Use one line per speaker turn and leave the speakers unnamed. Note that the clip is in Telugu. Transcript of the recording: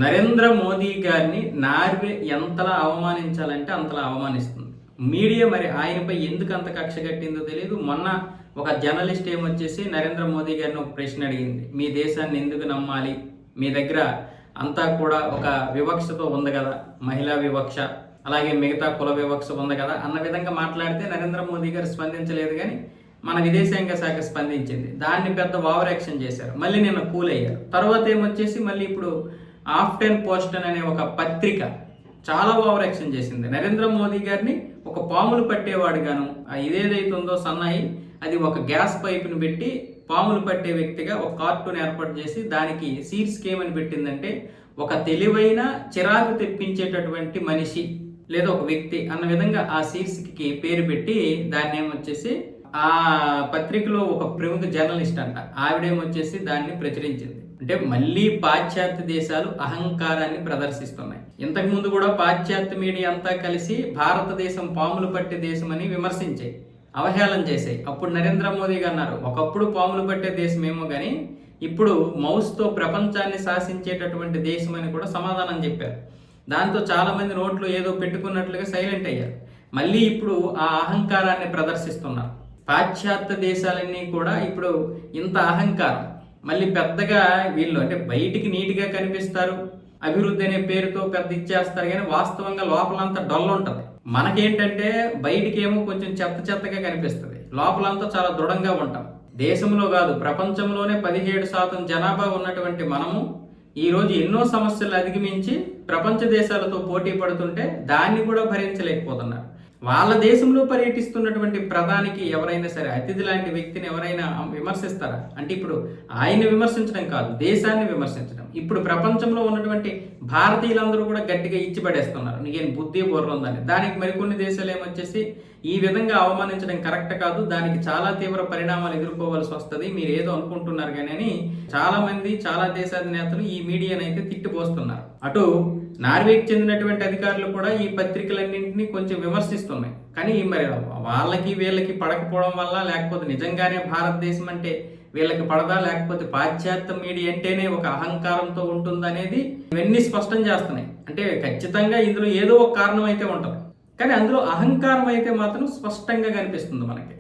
నరేంద్ర మోదీ గారిని నార్వే ఎంతలా అవమానించాలంటే అంతలా అవమానిస్తుంది. మీడియా మరి ఆయనపై ఎందుకు అంత కక్ష కట్టిందో తెలియదు. మొన్న ఒక జర్నలిస్ట్ ఏమొచ్చేసి నరేంద్ర మోదీ గారిని ఒక ప్రశ్న అడిగింది. మీ దేశాన్ని ఎందుకు నమ్మాలి? మీ దగ్గర అంతా కూడా ఒక వివక్షతో ఉంది కదా, మహిళా వివక్ష, అలాగే మిగతా కుల వివక్ష ఉంది కదా అన్న విధంగా మాట్లాడితే నరేంద్ర మోదీ గారు స్పందించలేదు. కానీ మన విదేశాంగ శాఖ స్పందించింది. దాన్ని పెద్ద ఓవర్ యాక్షన్ చేశారు. మళ్ళీ నిన్న కూల్ అయ్యారు. తర్వాత ఏమొచ్చేసి మళ్ళీ ఇప్పుడు ఆఫ్టన్ పోస్టన్ అనే ఒక పత్రిక చాలా ఓవర్ యాక్షన్ చేసింది. నరేంద్ర మోదీ గారిని ఒక పాములు పట్టేవాడుగాను, ఇదేదైతే ఉందో సన్నాయి, అది ఒక గ్యాస్ పైపుని పెట్టి పాములు పట్టే వ్యక్తిగా ఒక కార్టూన్ ఏర్పాటు చేసి దానికి సీట్స్కి ఏమని పెట్టిందంటే ఒక తెలివైన చిరాకు తెప్పించేటటువంటి మనిషి లేదా ఒక వ్యక్తి అన్న విధంగా ఆ సీట్స్కి పేరు పెట్టి దాన్ని ఏమొచ్చేసి ఆ పత్రికలో ఒక ప్రముఖ జర్నలిస్ట్ అంట ఆవిడేమొచ్చేసి దాన్ని ప్రచురించింది. అంటే మళ్ళీ పాశ్చాత్య దేశాలు అహంకారాన్ని ప్రదర్శిస్తున్నాయి. ఇంతకు ముందు కూడా పాశ్చాత్య మీడియా అంతా కలిసి భారతదేశం పాములు పట్టే దేశం అని విమర్శించాయి, అవహేళన చేశాయి. అప్పుడు నరేంద్ర మోదీ గారు అన్నారు, ఒకప్పుడు పాములు పట్టే దేశం ఏమో కానీ ఇప్పుడు మౌస్తో ప్రపంచాన్ని శాసించేటటువంటి దేశం అని కూడా సమాధానం చెప్పారు. దాంతో చాలా మంది నోట్లో ఏదో పెట్టుకున్నట్లుగా సైలెంట్ అయ్యారు. మళ్ళీ ఇప్పుడు ఆ అహంకారాన్ని ప్రదర్శిస్తున్నారు. పాశ్చాత్య దేశాలన్నీ కూడా ఇప్పుడు ఇంత అహంకారం, మళ్ళీ పెద్దగా వీళ్ళు అంటే బయటికి నీట్గా కనిపిస్తారు, అభివృద్ధి అనే పేరుతో పెద్ద ఇచ్చేస్తారు, కానీ వాస్తవంగా లోపలంతా డొల్ల ఉంటుంది. మనకేంటంటే బయటికేమో కొంచెం చెత్తగా కనిపిస్తుంది, లోపలంతా చాలా దృఢంగా ఉంటాం. దేశంలో కాదు ప్రపంచంలోనే 17% జనాభా ఉన్నటువంటి మనము ఈరోజు ఎన్నో సమస్యలు అధిగమించి ప్రపంచ దేశాలతో పోటీ పడుతుంటే దాన్ని కూడా భరించలేకపోతున్నారు. వాళ్ళ దేశంలో పర్యటిస్తున్నటువంటి ప్రధానికి ఎవరైనా సరే అతిథి లాంటి వ్యక్తిని ఎవరైనా విమర్శిస్తారా? అంటే ఇప్పుడు ఆయన్ని విమర్శించడం కాదు, దేశాన్ని విమర్శించడం. ఇప్పుడు ప్రపంచంలో ఉన్నటువంటి భారతీయులందరూ కూడా గట్టిగా ఇచ్చిపడేస్తున్నారు, నీకేం బుద్ధి బుర్ర ఉందని. దానికి మరికొన్ని దేశాలు ఏమొచ్చేసి ఈ విధంగా అవమానించడం కరెక్ట్ కాదు, దానికి చాలా తీవ్ర పరిణామాలు ఎదుర్కోవాల్సి వస్తుంది, మీరు ఏదో అనుకుంటున్నారు కానీ అని చాలా మంది చాలా దేశాధినేతలు ఈ మీడియాను అయితే తిట్టిపోస్తున్నారు. అటు నార్వేకి చెందినటువంటి అధికారులు కూడా ఈ పత్రికలన్నింటినీ కొంచెం విమర్శిస్తున్నాయి. కానీ మరి వాళ్ళకి వీళ్ళకి పడకపోవడం వల్ల, లేకపోతే నిజంగానే భారతదేశం అంటే వీళ్ళకి పడదా, లేకపోతే పాశ్చాత్య మీడియా అంటేనే ఒక అహంకారంతో ఉంటుందనేది ఇవన్నీ స్పష్టం చేస్తున్నాయి. అంటే ఖచ్చితంగా ఇందులో ఏదో ఒక కారణం అయితే ఉంటుంది, కానీ అందులో అహంకారం అయితే మాత్రం స్పష్టంగా కనిపిస్తుంది మనకి.